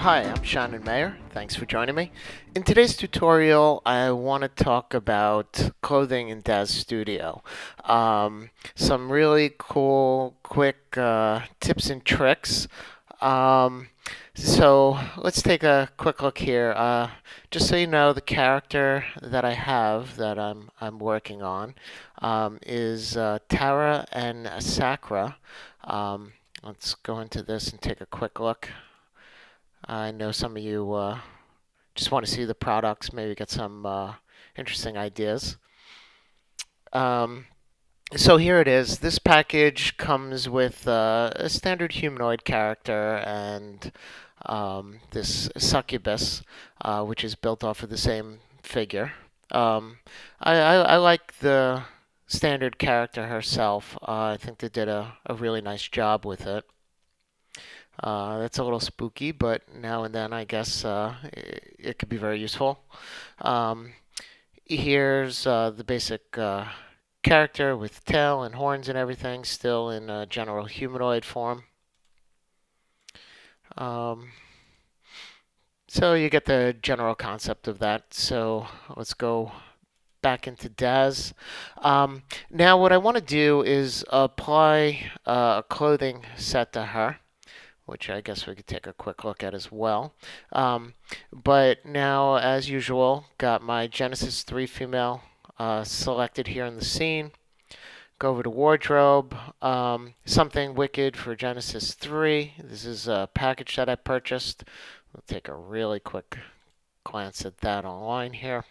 Hi, I'm Shannon Maer. Thanks for joining me. In today's tutorial, I want to talk about clothing in DAZ Studio. Some really cool, quick tips and tricks. Um, so let's take a quick look here. Just so you know, the character that I have that I'm working on is Tara and Sakura. Let's go into this and take a quick look. I know some of you just want to see the products, maybe get some interesting ideas. Um, so here it is. This package comes with a standard humanoid character and this succubus, which is built off of the same figure. Um, I like the standard character herself. I think they did a really nice job with it. That's a little spooky, but now and then I guess it could be very useful. Um, Here's the basic character with tail and horns and everything, still in general humanoid form. Um, so you get the general concept of that. So let's go back into DAZ. Now what I want to do is apply a clothing set to her, which I guess we could take a quick look at as well. But now, as usual, got my Genesis 3 female selected here in the scene. Go over to wardrobe. Something wicked for Genesis 3. This is a package that I purchased. We'll take a really quick glance at that online here.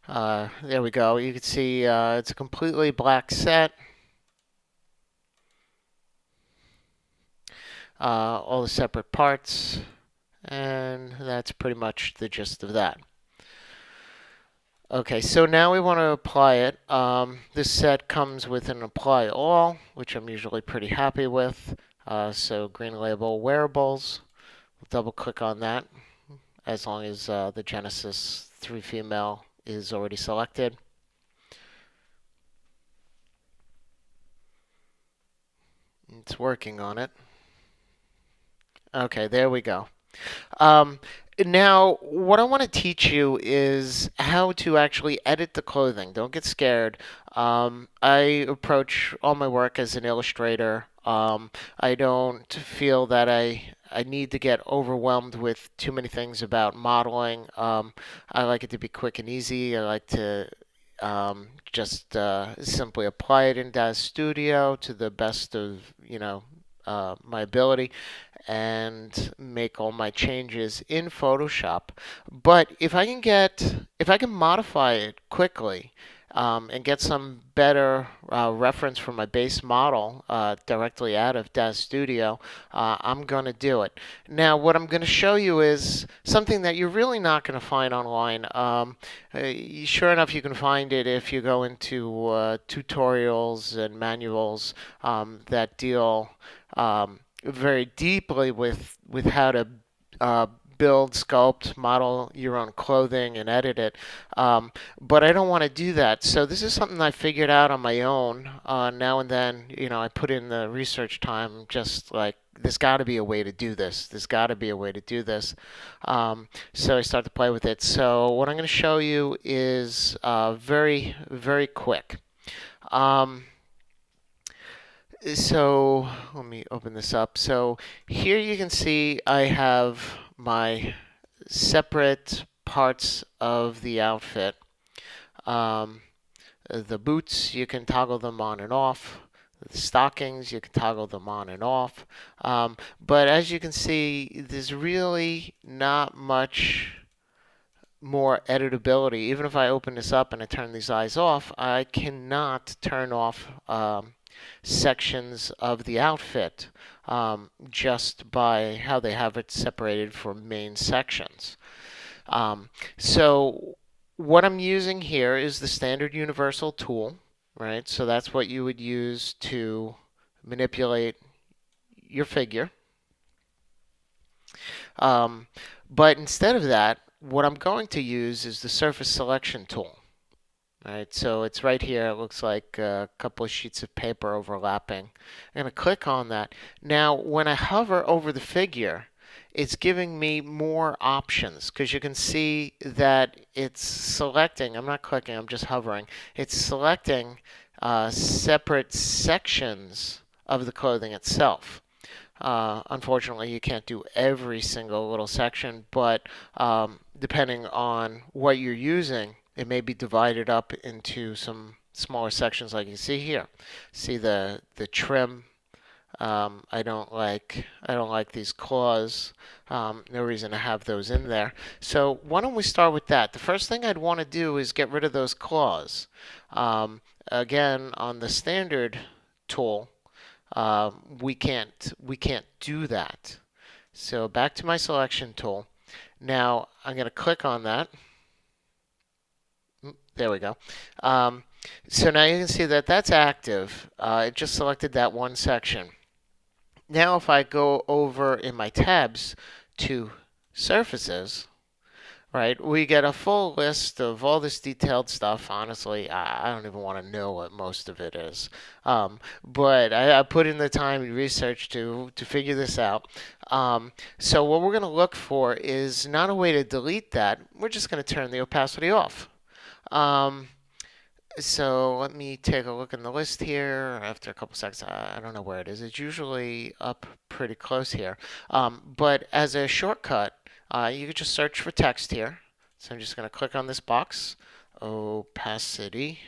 There we go. You can see it's a completely black set. All the separate parts, and that's pretty much the gist of that. Okay, so now we want to apply it. This set comes with an apply all, which I'm usually pretty happy with. So green label wearables, double click on that as long as the Genesis 3 female is already selected. It's working on it. Okay, there we go. Um, Now, what I want to teach you is how to actually edit the clothing. Don't get scared. I approach all my work as an illustrator. I don't feel that I need to get overwhelmed with too many things about modeling. I like it to be quick and easy. I like to just simply apply it in DAZ Studio to the best of my ability and make all my changes in Photoshop. But if I can modify it quickly and get some better reference from my base model directly out of DAZ Studio, I'm going to do it. Now, what I'm going to show you is something that you're really not going to find online. Sure enough, you can find it if you go into tutorials and manuals that deal very deeply with how to uh, build, sculpt, model your own clothing and edit it. But I don't want to do that. So this is something I figured out on my own. Now and then, I put in the research time, just like there's got to be a way to do this. There's got to be a way to do this. So I start to play with it. So what I'm going to show you is very, very quick. Um, so let me open this up. So here you can see I have my separate parts of the outfit. Um, the boots, you can toggle them on and off. The stockings, you can toggle them on and off. But as you can see, there's really not much more editability. Even if I open this up and I turn these eyes off, I cannot turn off sections of the outfit just by how they have it separated for main sections. So what I'm using here is the standard universal tool, right? So that's what you would use to manipulate your figure. But instead of that, what I'm going to use is the surface selection tool. All right, so it's right here. It looks like a couple of sheets of paper overlapping. I'm going to click on that. Now, when I hover over the figure, it's giving me more options because you can see that it's selecting. I'm not clicking, I'm just hovering. It's selecting separate sections of the clothing itself. Unfortunately, you can't do every single little section, but depending on what you're using, it may be divided up into some smaller sections like you see here. See the trim. I don't like these claws. No reason to have those in there. So why don't we start with that? The first thing I'd want to do is get rid of those claws. Again, on the standard tool, we can't do that. So back to my selection tool. Now I'm going to click on that. There we go. Um, so now you can see that that's active. It just selected that one section. Now if I go over in my tabs to surfaces, right, we get a full list of all this detailed stuff. Honestly, I don't even want to know what most of it is. But I put in the time and research to figure this out. So what we're going to look for is not a way to delete that. We're just going to turn the opacity off. Um, so let me take a look in the list here. After a couple seconds, I don't know where it is. It's usually up pretty close here. But as a shortcut, you could just search for text here. So I'm just going to click on this box, opacity,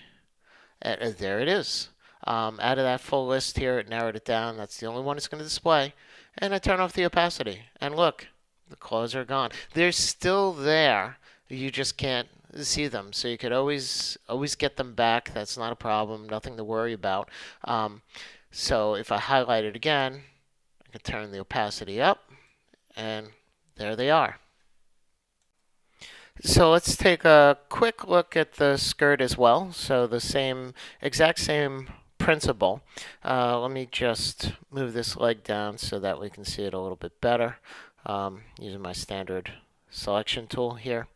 and there it is. Out of that full list here, it narrowed it down. That's the only one it's going to display. And I turn off the opacity. And look, the claws are gone. They're still there. You just can't see them. So you could always get them back. That's not a problem. Nothing to worry about. So if I highlight it again, I can turn the opacity up, and there they are. So let's take a quick look at the skirt as well. So the exact same principle. Let me just move this leg down so that we can see it a little bit better, using my standard selection tool here.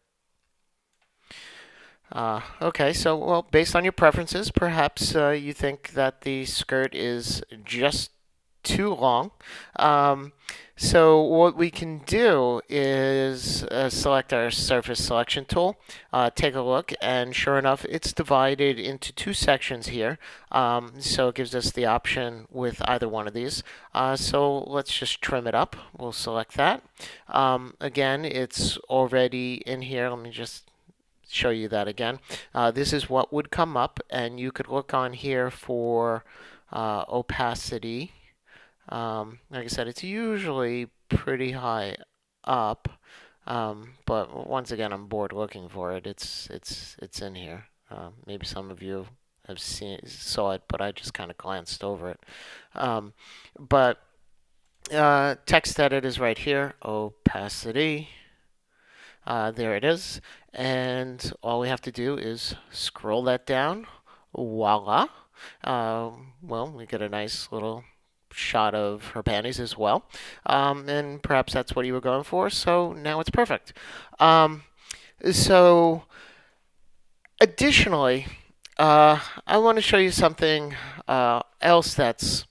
Okay, so well, based on your preferences, perhaps you think that the skirt is just too long. So what we can do is select our surface selection tool, take a look, and sure enough, it's divided into two sections here. So it gives us the option with either one of these. So let's just trim it up. We'll select that. Again, it's already in here. Let me just show you that again. This is what would come up, and you could look on here for opacity. Like I said, it's usually pretty high up, but once again, I'm bored looking for it. It's in here. Maybe some of you have saw it, but I just kind of glanced over it. But text edit is right here. Opacity. There it is. And all we have to do is scroll that down. Voila. Well, we get a nice little shot of her panties as well. And perhaps that's what you were going for. So now it's perfect. So additionally, I want to show you something else that's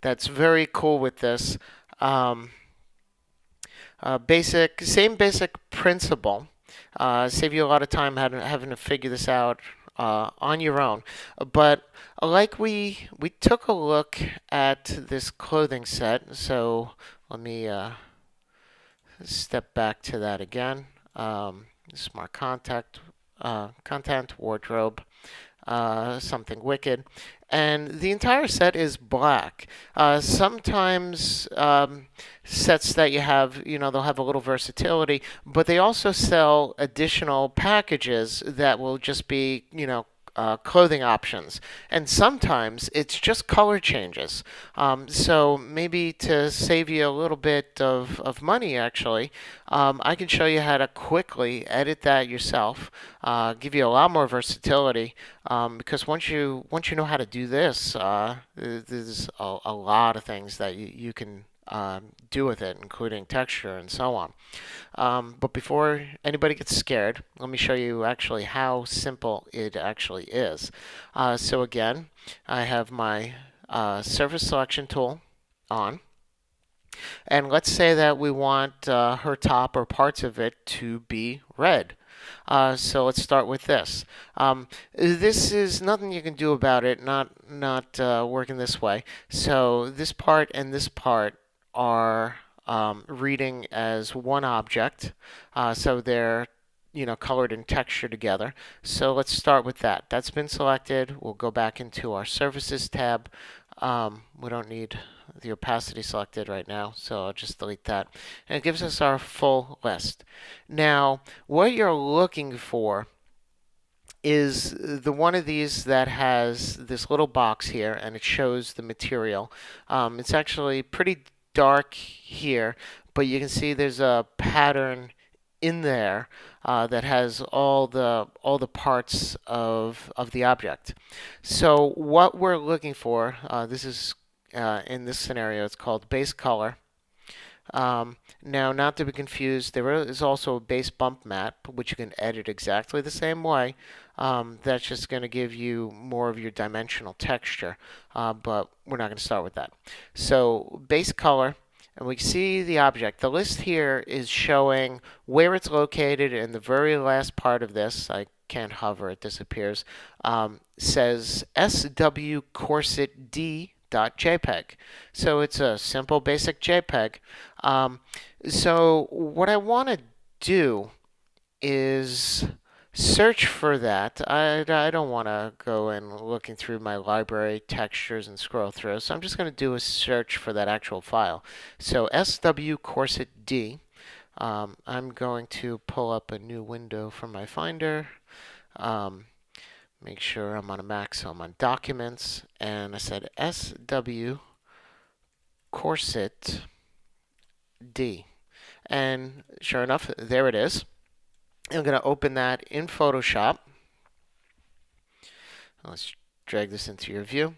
very cool with this. Same basic principle. Save you a lot of time having to figure this out on your own. But like we took a look at this clothing set. So let me step back to that again. Smart content, wardrobe. Something wicked, and the entire set is black. Sometimes sets that you have, they'll have a little versatility, but they also sell additional packages that will just be, clothing options. And sometimes it's just color changes. So maybe to save you a little bit of money, actually, I can show you how to quickly edit that yourself, give you a lot more versatility. Because once you know how to do this, there's a lot of things that you can do with it, including texture and so on. But before anybody gets scared, let me show you actually how simple it actually is. So again, I have my surface selection tool on. And let's say that we want her top or parts of it to be red. So let's start with this. This is nothing you can do about it, not working this way. So this part and this part are reading as one object. So they're colored and textured together. So let's start with that. That's been selected. We'll go back into our Surfaces tab. We don't need the opacity selected right now, so I'll just delete that. And it gives us our full list. Now, what you're looking for is the one of these that has this little box here and it shows the material. It's actually pretty dark here, but you can see there's a pattern in there that has all the parts of the object. So what we're looking for, this is in this scenario, it's called base color. Now, not to be confused, there is also a base bump map, which you can edit exactly the same way. That's just going to give you more of your dimensional texture, but we're not going to start with that. So, base color, and we see the object. The list here is showing where it's located, and the very last part of this, I can't hover, it disappears, says SW Corset D .jpg. So it's a simple basic JPEG. So what I want to do is search for that. I don't want to go and looking through my library textures and scroll through. So I'm just going to do a search for that actual file. So SW Corset D. I'm going to pull up a new window from my Finder. Make sure I'm on a Mac, so I'm on Documents, and I said SW Corset D. And sure enough, there it is. I'm going to open that in Photoshop. Let's drag this into your view.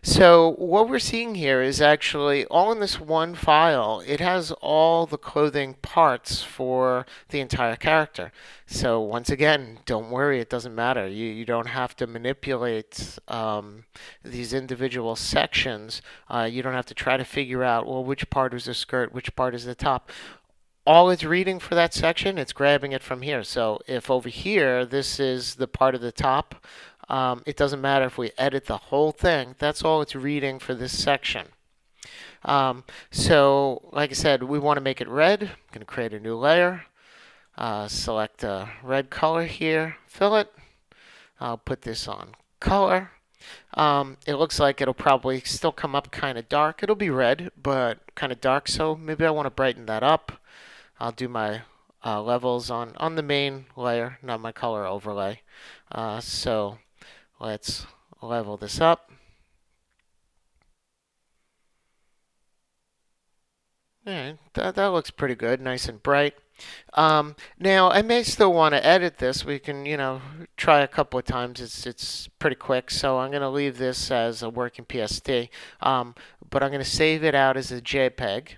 So what we're seeing here is actually all in this one file. It has all the clothing parts for the entire character. So once again, don't worry, it doesn't matter. You don't have to manipulate these individual sections. You don't have to try to figure out, well, which part is the skirt, which part is the top. All it's reading for that section, it's grabbing it from here. So if over here, this is the part of the top, it doesn't matter if we edit the whole thing. That's all it's reading for this section. So like I said, we want to make it red. I'm going to create a new layer. Select a red color here. Fill it. I'll put this on color. It looks like it'll probably still come up kind of dark. It'll be red, but kind of dark. So maybe I want to brighten that up. I'll do my levels on the main layer, not my color overlay. So let's level this up. Alright, that looks pretty good, nice and bright. Now I may still want to edit this. We can, try a couple of times. It's pretty quick, so I'm going to leave this as a working PSD. But I'm going to save it out as a JPEG.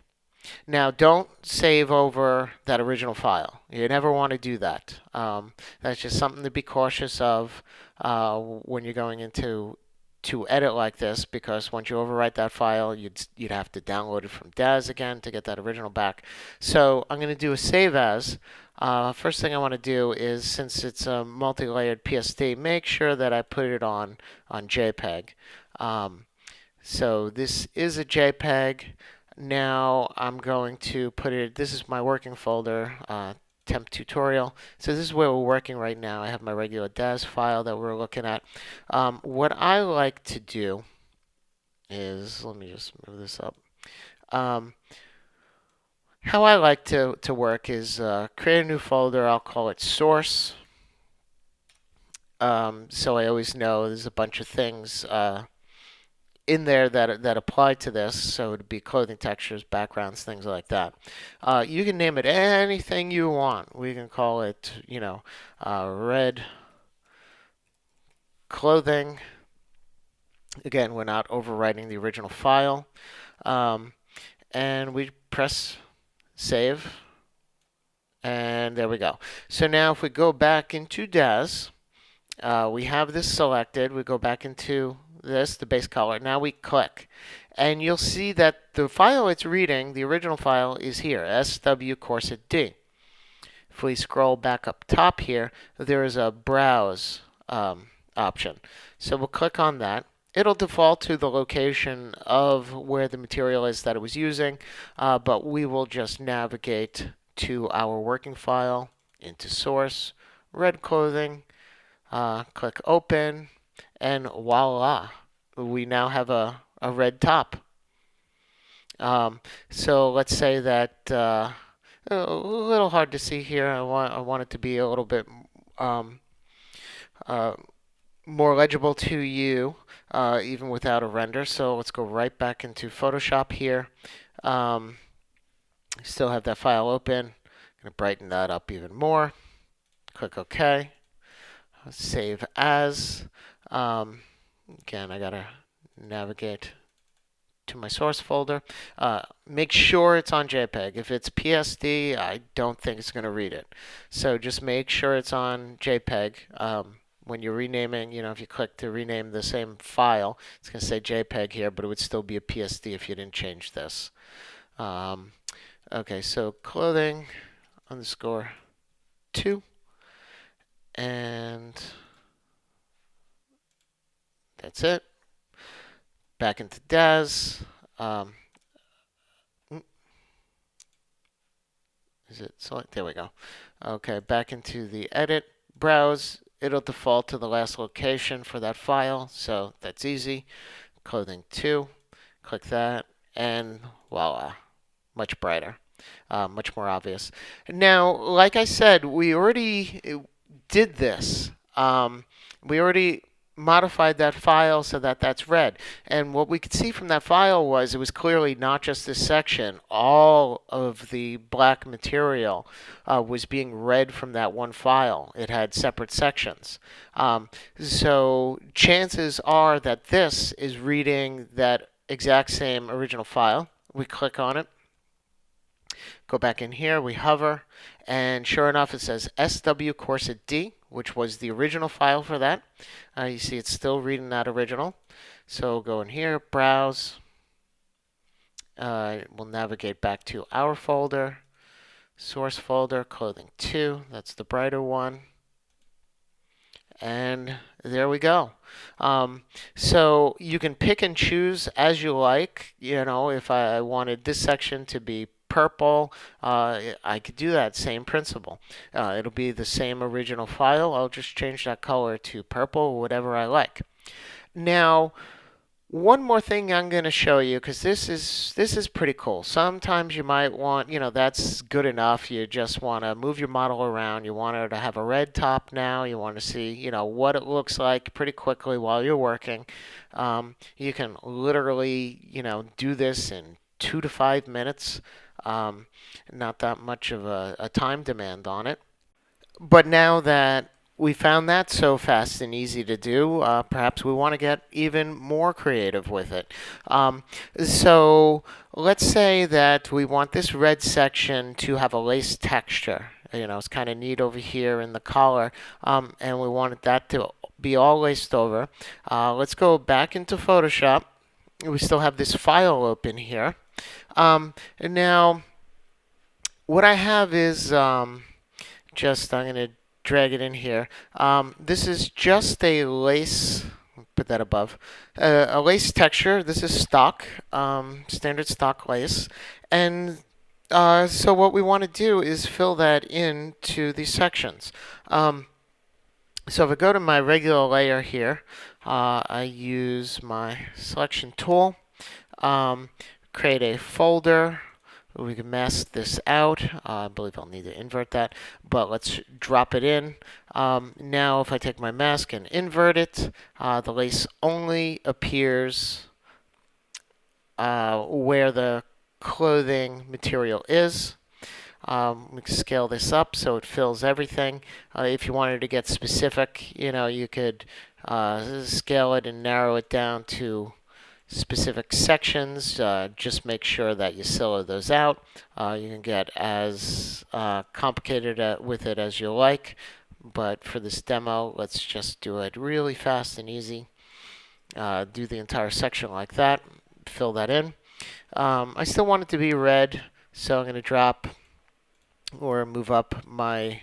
Now, don't save over that original file. You never want to do that. That's just something to be cautious of when you're going into to edit like this, because once you overwrite that file, you'd have to download it from DAZ again to get that original back. So I'm going to do a save as. First thing I want to do is, since it's a multi-layered PSD, make sure that I put it on JPEG. So this is a JPEG. Now I'm going to put it, this is my working folder, temp tutorial. So this is where we're working right now. I have my regular DAZ file that we're looking at. What I like to do is, let me just move this up. How I like to work is create a new folder. I'll call it source. So I always know there's a bunch of things in there that apply to this, so it'd be clothing textures, backgrounds, things like that. You can name it anything you want. We can call it, red clothing. Again, we're not overwriting the original file. And we press save, and there we go. So now if we go back into DAZ, we have this selected. We go back into this, the base color. Now we click. And you'll see that the file it's reading, the original file, is here, SW corset D. If we scroll back up top here, there is a browse option. So we'll click on that. It'll default to the location of where the material is that it was using, but we will just navigate to our working file, into source, red clothing, click open, and voila, we now have a red top. So let's say that a little hard to see here. I want it to be a little bit um, uh, more legible to you, even without a render. So let's go right back into Photoshop here. Still have that file open. I'm going to brighten that up even more. Click OK. Save as. Again, I gotta navigate to my source folder. Make sure it's on JPEG. If it's PSD, I don't think it's going to read it. So just make sure it's on JPEG. When you're renaming, if you click to rename the same file, it's going to say JPEG here, but it would still be a PSD if you didn't change this. Okay, so clothing underscore 2. And that's it. Back into DAZ. Is it select? There we go. Okay, back into the edit, browse. It'll default to the last location for that file, so that's easy. Clothing 2, click that, and voila, much brighter, much more obvious. Now, like I said, we already did this. We already modified that file so that that's red. And what we could see from that file was it was clearly not just this section. All of the black material was being read from that one file. It had separate sections. So chances are that this is reading that exact same original file. We click on it. Go back in here, we hover, and sure enough it says SW corset D, which was the original file for that. You see it's still reading that original. So go in here, browse. We'll navigate back to our folder, source folder, clothing 2, that's the brighter one. And there we go. So you can pick and choose as you like. If I wanted this section to be purple, I could do that same principle. It'll be the same original file. I'll just change that color to purple, whatever I like. Now, one more thing I'm going to show you, because this is pretty cool. Sometimes you might want, that's good enough. You just want to move your model around. You want her to have a red top now. You want to see, what it looks like pretty quickly while you're working. You can literally, do this in 2 to 5 minutes. Not that much of a time demand on it. But now that we found that so fast and easy to do, perhaps we want to get even more creative with it. So let's say that we want this red section to have a lace texture. It's kind of neat over here in the collar, and we wanted that to be all laced over. Let's go back into Photoshop. We still have this file open here. And now, what I have is I'm going to drag it in here. This is just a lace, put that above, a lace texture. This is stock, standard stock lace. And so what we want to do is fill that into these sections. So if I go to my regular layer here, I use my selection tool, create a folder. We can mask this out. I believe I'll need to invert that, but let's drop it in. Now if I take my mask and invert it, the lace only appears where the clothing material is. We can scale this up so it fills everything. If you wanted to get specific, you could scale it and narrow it down to specific sections. Just make sure that you silo those out. You can get as complicated with it as you like, but for this demo, let's just do it really fast and easy. Do the entire section like that. fill that in. I still want it to be red, so I'm going to drop or move up my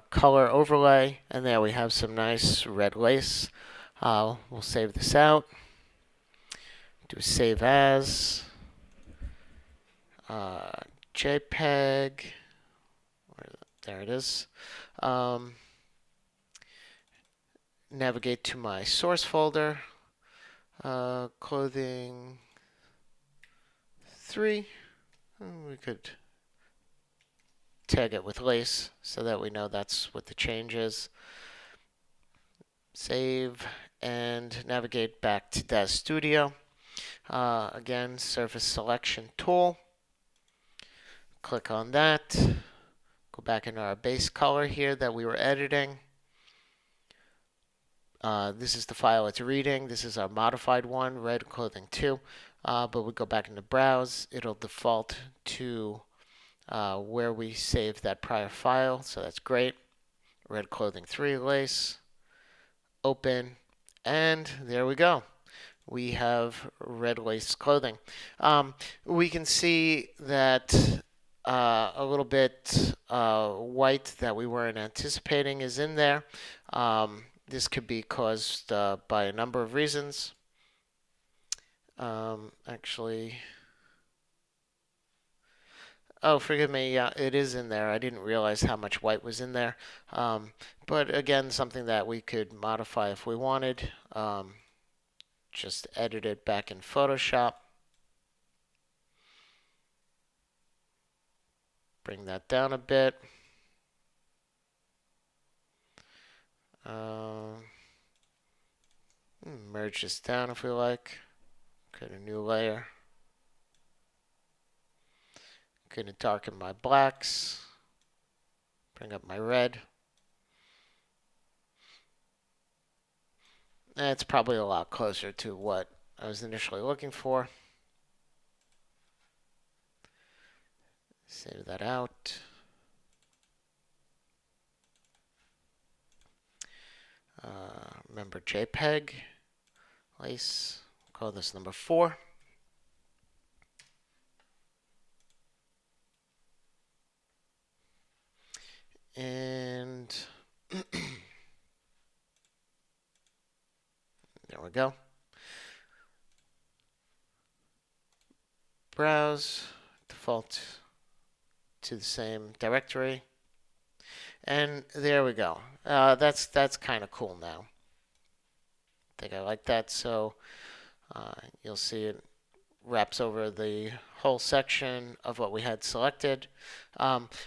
color overlay, and there we have some nice red lace. We'll save this out. Do a save as. JPEG. There it is. Navigate to my source folder. Clothing 3. We could tag it with lace so that we know that's what the change is. Save and navigate back to DAZ Studio. Again, surface selection tool. Click on that. Go back into our base color here that we were editing. This is the file it's reading. This is our modified one, red clothing 2. But we go back into browse. It'll default to where we saved that prior file, so that's great. Red clothing 3 lace. Open, and there we go. We have red lace clothing. We can see that a little bit white that we weren't anticipating is in there. This could be caused by a number of reasons. Actually, oh, forgive me. Yeah, it is in there. I didn't realize how much white was in there. But again, something that we could modify if we wanted. Just edit it back in Photoshop. Bring that down a bit. Merge this down if we like. Create a new layer. Gonna darken my blacks. Bring up my red. It's probably a lot closer to what I was initially looking for. Save that out. Remember JPEG. Lace. Call this number 4. And there we go. Browse, default to the same directory. And there we go. That's kind of cool now. I think I like that. So you'll see it wraps over the whole section of what we had selected.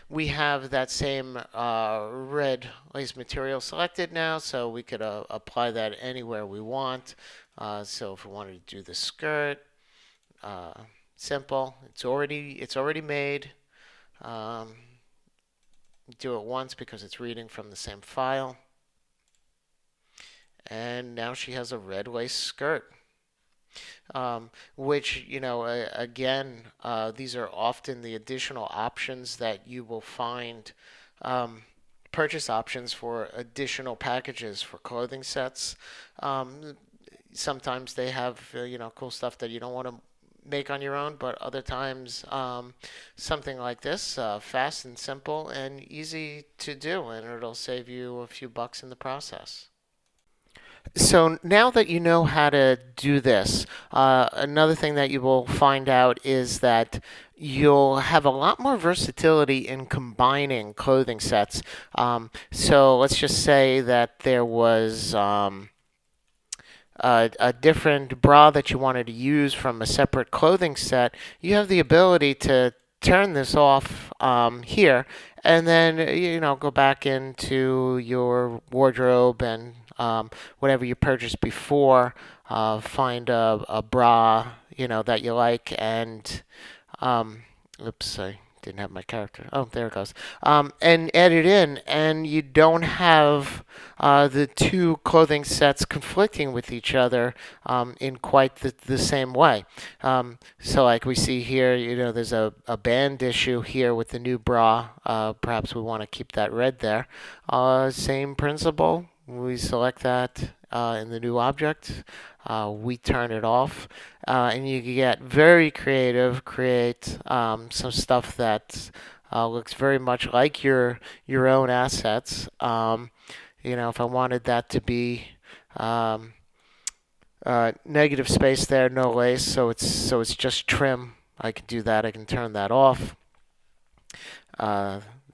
We have that same red lace material selected now, so we could apply that anywhere we want. So if we wanted to do the skirt, simple. It's already made. Do it once because it's reading from the same file. And now she has a red lace skirt. Which, again, these are often the additional options that you will find, purchase options for additional packages for clothing sets. Sometimes they have, cool stuff that you don't want to make on your own, but other times something like this, fast and simple and easy to do, and it'll save you a few bucks in the process. So now that you know how to do this, another thing that you will find out is that you'll have a lot more versatility in combining clothing sets. So let's just say that there was a different bra that you wanted to use from a separate clothing set. You have the ability to turn this off here, and then go back into your wardrobe and whatever you purchased before, find a bra that you like, and oops, I didn't have my character. Oh, there it goes. And add it in, and you don't have the two clothing sets conflicting with each other in quite the same way. So like we see here, there's a band issue here with the new bra. Perhaps we want to keep that red there. Same principle. We select that in the new object. We turn it off, and you can get very creative, create some stuff that looks very much like your own assets. If I wanted that to be um, negative space there, no lace, so it's just trim. I can do that. I can turn that off.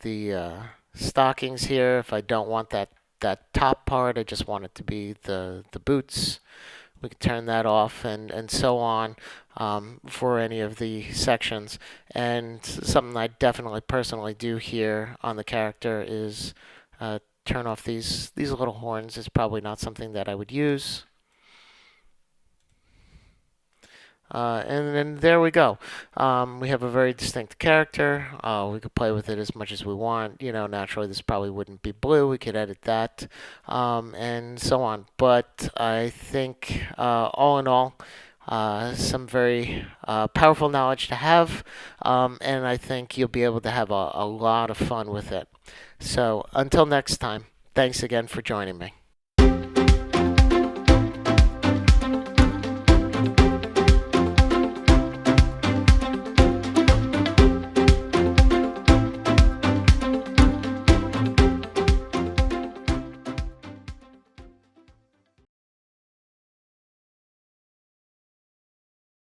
The stockings here, if I don't want that top part, I just want it to be the boots. We can turn that off and so on for any of the sections. And something I definitely personally do here on the character is turn off these little horns. Is probably not something that I would use. And then there we go. We have a very distinct character. We could play with it as much as we want. Naturally, this probably wouldn't be blue. We could edit that, and so on. But I think, all in all, some very powerful knowledge to have, and I think you'll be able to have a lot of fun with it. So until next time, thanks again for joining me.